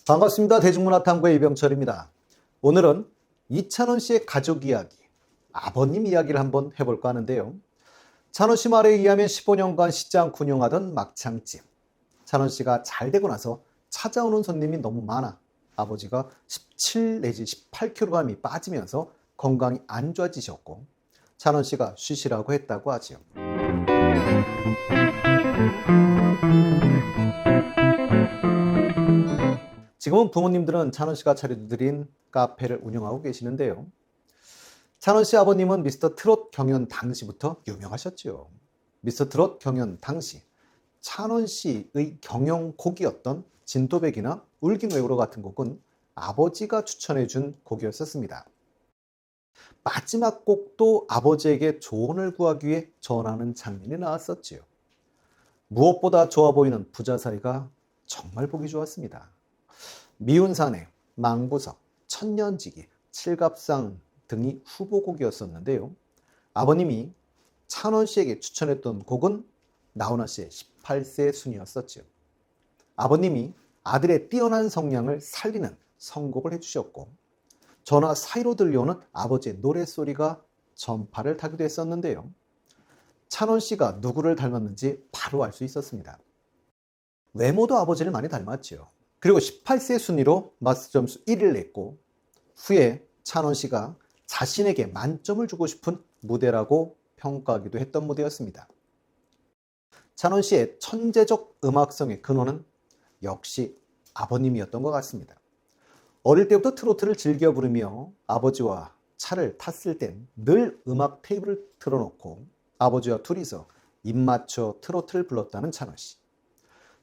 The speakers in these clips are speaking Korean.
반갑습니다. 대중문화탐구의 이병철입니다. 오늘은 이찬원 씨의 가족 이야기, 아버님 이야기를 한번 해볼까 하는데요. 찬원 씨 말에 의하면 15년간 시장 운영하던 막창집. 찬원 씨가 잘 되고 나서 찾아오는 손님이 너무 많아 아버지가 17 내지 18kg이 빠지면서 건강이 안 좋아지셨고 찬원 씨가 쉬시라고 했다고 하지요. 지금은 부모님들은 찬원 씨가 차려드린 카페를 운영하고 계시는데요. 찬원 씨 아버님은 미스터 트롯 경연 당시부터 유명하셨죠. 미스터 트롯 경연 당시 찬원 씨의 경연곡이었던 진또배기나 울긴 왜 울어 같은 곡은 아버지가 추천해준 곡이었었습니다. 마지막 곡도 아버지에게 조언을 구하기 위해 전하는 장면이 나왔었지요. 무엇보다 좋아 보이는 부자 사이가 정말 보기 좋았습니다. 미운 사내, 망부석, 천년지기, 칠갑상 등이 후보곡이었었는데요. 아버님이 찬원 씨에게 추천했던 곡은 나훈아 씨의 18세 순이었었죠. 아버님이 아들의 뛰어난 성량을 살리는 선곡을 해주셨고 전화 사이로 들려오는 아버지의 노랫소리가 전파를 타기도 했었는데요. 찬원 씨가 누구를 닮았는지 바로 알 수 있었습니다. 외모도 아버지를 많이 닮았죠. 그리고 18세 순위로 마스 점수 1위를 냈고 후에 찬원 씨가 자신에게 만점을 주고 싶은 무대라고 평가하기도 했던 무대였습니다. 찬원 씨의 천재적 음악성의 근원은 역시 아버님이었던 것 같습니다. 어릴 때부터 트로트를 즐겨 부르며 아버지와 차를 탔을 땐 늘 음악 테이프를 틀어놓고 아버지와 둘이서 입맞춰 트로트를 불렀다는 찬원 씨.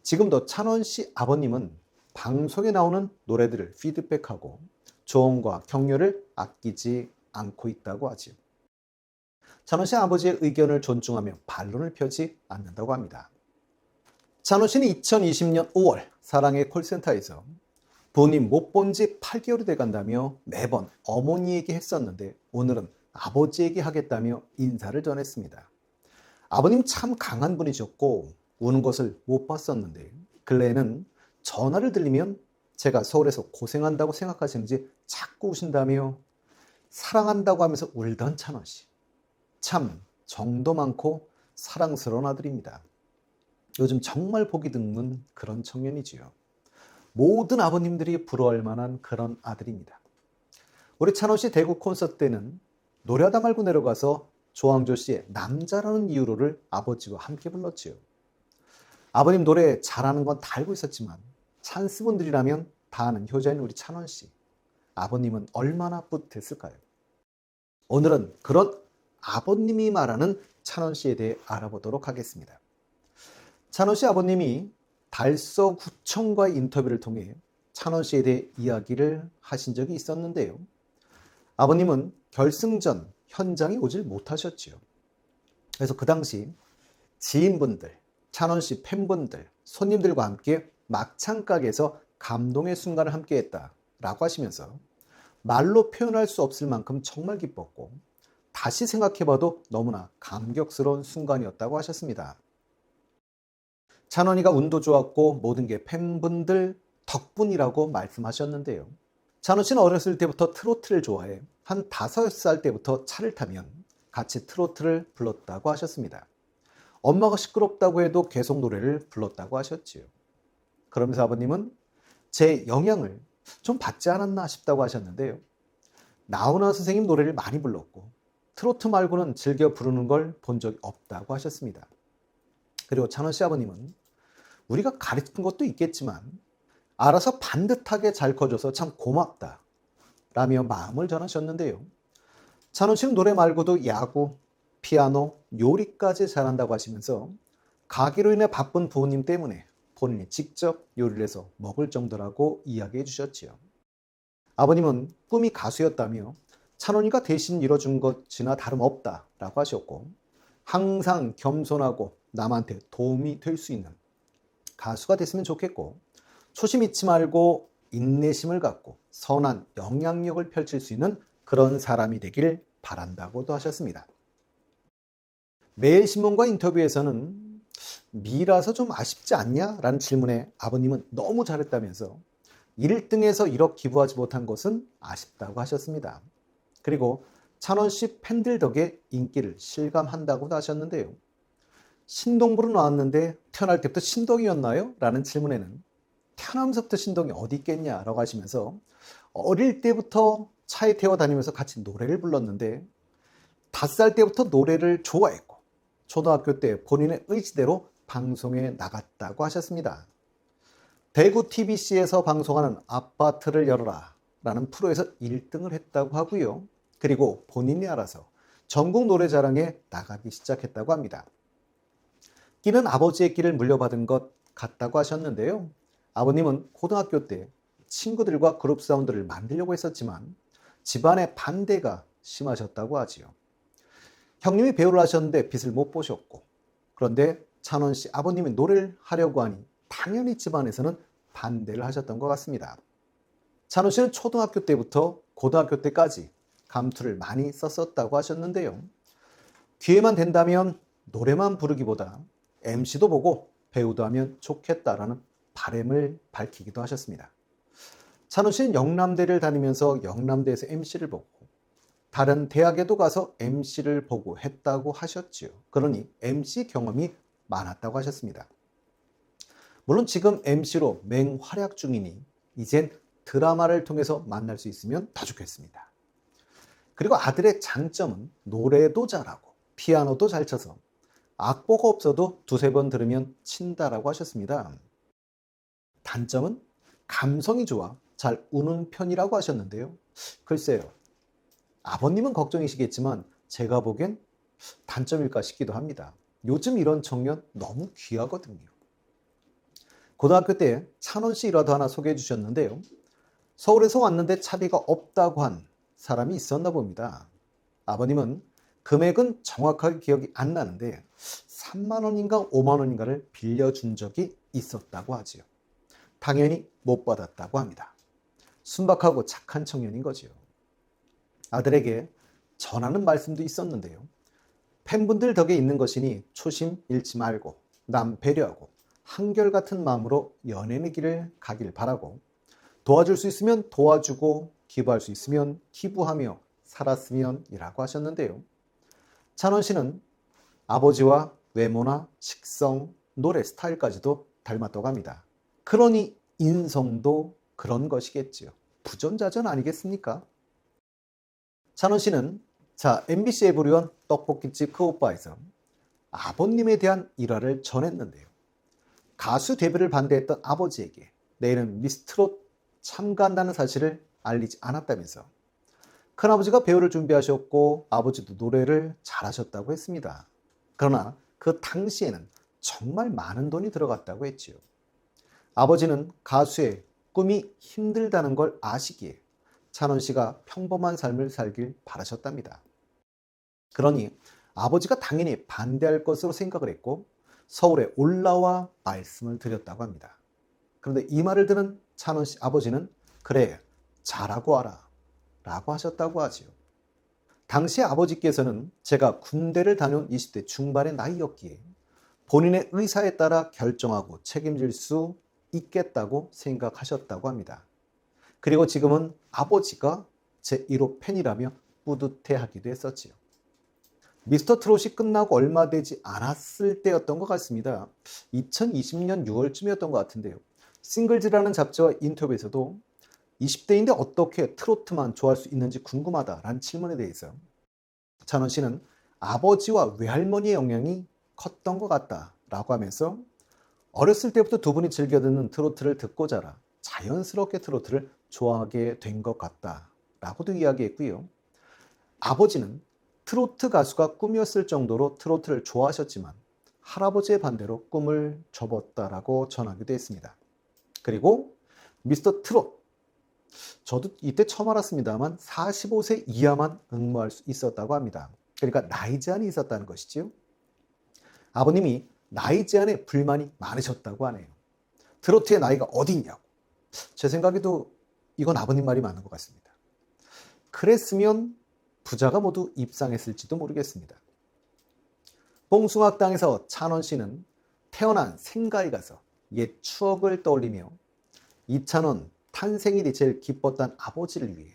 지금도 찬원 씨 아버님은 방송에 나오는 노래들을 피드백하고 조언과 격려를 아끼지 않고 있다고 하지요. 찬원 씨 아버지의 의견을 존중하며 반론을 펴지 않는다고 합니다. 찬원 씨는 2020년 5월 사랑의 콜센터에서 부모님 못 본 지 8개월이 돼간다며 매번 어머니에게 했었는데 오늘은 아버지에게 하겠다며 인사를 전했습니다. 아버님 참 강한 분이셨고 우는 것을 못 봤었는데 근래에는 전화를 들리면 제가 서울에서 고생한다고 생각하시는지 자꾸 우신다며 사랑한다고 하면서 울던 찬원 씨. 참 정도 많고 사랑스러운 아들입니다. 요즘 정말 보기 드문 그런 청년이지요. 모든 아버님들이 부러워할 만한 그런 아들입니다. 우리 찬원 씨 대구 콘서트 때는 노래하다 말고 내려가서 조항조 씨의 남자라는 이유로를 아버지와 함께 불렀지요. 아버님 노래 잘하는 건 다 알고 있었지만 찬스분들이라면 다 아는 효자인 우리 찬원 씨. 아버님은 얼마나 뿌듯했을까요? 오늘은 그런 아버님이 말하는 찬원 씨에 대해 알아보도록 하겠습니다. 찬원 씨 아버님이 달서구청과의 인터뷰를 통해 찬원 씨에 대해 이야기를 하신 적이 있었는데요. 아버님은 결승전 현장에 오질 못하셨지요. 그래서 그 당시 지인분들, 찬원 씨 팬분들, 손님들과 함께 막창 가게에서 감동의 순간을 함께 했다라고 하시면서 말로 표현할 수 없을 만큼 정말 기뻤고 다시 생각해봐도 너무나 감격스러운 순간이었다고 하셨습니다. 찬원이가 운도 좋았고 모든 게 팬분들 덕분이라고 말씀하셨는데요. 찬원 씨는 어렸을 때부터 트로트를 좋아해 한 5살 때부터 차를 타면 같이 트로트를 불렀다고 하셨습니다. 엄마가 시끄럽다고 해도 계속 노래를 불렀다고 하셨지요. 그러면서 아버님은 제 영향을 좀 받지 않았나 싶다고 하셨는데요. 나훈아 선생님 노래를 많이 불렀고 트로트 말고는 즐겨 부르는 걸 본 적이 없다고 하셨습니다. 그리고 찬원 씨 아버님은 우리가 가르친 것도 있겠지만 알아서 반듯하게 잘 커줘서 참 고맙다 라며 마음을 전하셨는데요. 찬원 씨는 노래 말고도 야구, 피아노, 요리까지 잘한다고 하시면서 가게로 인해 바쁜 부모님 때문에 본인이 직접 요리를 해서 먹을 정도라고 이야기해 주셨지요. 아버님은 꿈이 가수였다며 찬원이가 대신 이뤄준 것이나 다름없다라고 하셨고 항상 겸손하고 남한테 도움이 될 수 있는 가수가 됐으면 좋겠고 초심 잊지 말고 인내심을 갖고 선한 영향력을 펼칠 수 있는 그런 사람이 되길 바란다고도 하셨습니다. 매일신문과 인터뷰에서는 미라서 좀 아쉽지 않냐? 라는 질문에 아버님은 너무 잘했다면서 1등에서 1억 기부하지 못한 것은 아쉽다고 하셨습니다. 그리고 찬원 씨 팬들 덕에 인기를 실감한다고도 하셨는데요. 신동부로 나왔는데 태어날 때부터 신동이었나요? 라는 질문에는 태어나면서부터 신동이 어디 있겠냐라고 하시면서 어릴 때부터 차에 태워 다니면서 같이 노래를 불렀는데 5살 때부터 노래를 좋아했고 초등학교 때 본인의 의지대로 방송에 나갔다고 하셨습니다. 대구 TBC에서 방송하는 아파트를 열어라 라는 프로에서 1등을 했다고 하고요. 그리고 본인이 알아서 전국 노래자랑에 나가기 시작했다고 합니다. 끼는 아버지의 끼를 물려받은 것 같다고 하셨는데요. 아버님은 고등학교 때 친구들과 그룹 사운드를 만들려고 했었지만 집안의 반대가 심하셨다고 하지요. 형님이 배우를 하셨는데 빛을 못 보셨고, 그런데 찬원 씨 아버님이 노래를 하려고 하니 당연히 집안에서는 반대를 하셨던 것 같습니다. 찬원 씨는 초등학교 때부터 고등학교 때까지 감투를 많이 썼었다고 하셨는데요. 기회만 된다면 노래만 부르기보다 MC도 보고 배우도 하면 좋겠다라는 바람을 밝히기도 하셨습니다. 찬원 씨는 영남대를 다니면서 영남대에서 MC를 보고 다른 대학에도 가서 MC를 보고 했다고 하셨지요. 그러니 MC 경험이 많았다고 하셨습니다. 물론 지금 MC로 맹활약 중이니 이젠 드라마를 통해서 만날 수 있으면 더 좋겠습니다. 그리고 아들의 장점은 노래도 잘하고 피아노도 잘 쳐서 악보가 없어도 2-3번 들으면 친다라고 하셨습니다. 단점은 감성이 좋아 잘 우는 편이라고 하셨는데요. 글쎄요. 아버님은 걱정이시겠지만 제가 보기엔 단점일까 싶기도 합니다. 요즘 이런 청년 너무 귀하거든요. 고등학교 때 찬원 씨 일화도 하나 소개해 주셨는데요. 서울에서 왔는데 차비가 없다고 한 사람이 있었나 봅니다. 아버님은 금액은 정확하게 기억이 안 나는데 3만 원인가 5만 원인가를 빌려준 적이 있었다고 하지요. 당연히 못 받았다고 합니다. 순박하고 착한 청년인 거지요. 아들에게 전하는 말씀도 있었는데요. 팬분들 덕에 있는 것이니 초심 잃지 말고 남 배려하고 한결같은 마음으로 연예인의 길을 가길 바라고 도와줄 수 있으면 도와주고 기부할 수 있으면 기부하며 살았으면 이라고 하셨는데요. 찬원 씨는 아버지와 외모나 식성, 노래 스타일까지도 닮았다고 합니다. 그러니 인성도 그런 것이겠지요. 부전자전 아니겠습니까? 찬원 씨는 MBC에 불리운 떡볶이집 그 오빠에서 아버님에 대한 일화를 전했는데요. 가수 데뷔를 반대했던 아버지에게 내일은 미스트롯 참가한다는 사실을 알리지 않았다면서 큰아버지가 배우를 준비하셨고 아버지도 노래를 잘하셨다고 했습니다. 그러나 그 당시에는 정말 많은 돈이 들어갔다고 했지요. 아버지는 가수의 꿈이 힘들다는 걸 아시기에 찬원 씨가 평범한 삶을 살길 바라셨답니다. 그러니 아버지가 당연히 반대할 것으로 생각을 했고 서울에 올라와 말씀을 드렸다고 합니다. 그런데 이 말을 들은 찬원 씨 아버지는 그래 잘하고 와라 라고 하셨다고 하지요. 당시 아버지께서는 제가 군대를 다녀온 20대 중반의 나이였기에 본인의 의사에 따라 결정하고 책임질 수 있겠다고 생각하셨다고 합니다. 그리고 지금은 아버지가 제 1호 팬이라며 뿌듯해하기도 했었지요. 미스터 트롯이 끝나고 얼마 되지 않았을 때였던 것 같습니다. 2020년 6월쯤이었던 것 같은데요. 싱글즈라는 잡지와 인터뷰에서도 20대인데 어떻게 트로트만 좋아할 수 있는지 궁금하다라는 질문에 대해서 찬원 씨는 아버지와 외할머니의 영향이 컸던 것 같다라고 하면서 어렸을 때부터 두 분이 즐겨 듣는 트로트를 듣고 자라 자연스럽게 트로트를 좋아하게 된 것 같다라고도 이야기했고요. 아버지는 트로트 가수가 꿈이었을 정도로 트로트를 좋아하셨지만 할아버지의 반대로 꿈을 접었다라고 전하기도 했습니다. 그리고 미스터 트롯, 저도 이때 처음 알았습니다만 45세 이하만 응모할 수 있었다고 합니다. 그러니까 나이 제한이 있었다는 것이지요. 아버님이 나이 제한에 불만이 많으셨다고 하네요. 트로트의 나이가 어디 있냐고. 제 생각에도 이건 아버님 말이 맞는 것 같습니다. 그랬으면 부자가 모두 입상했을지도 모르겠습니다. 봉숭아학당에서 찬원 씨는 태어난 생가에 가서 옛 추억을 떠올리며 이찬원 탄생일이 제일 기뻤던 아버지를 위해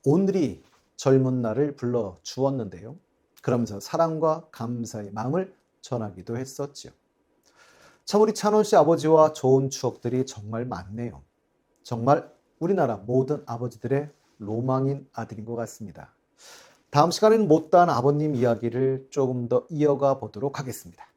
오늘이 젊은 날을 불러 주었는데요. 그러면서 사랑과 감사의 마음을 전하기도 했었죠. 참 우리 찬원 씨 아버지와 좋은 추억들이 정말 많네요. 정말 우리나라 모든 아버지들의 로망인 아들인 것 같습니다. 다음 시간에는 못다한 아버님 이야기를 조금 더 이어가 보도록 하겠습니다.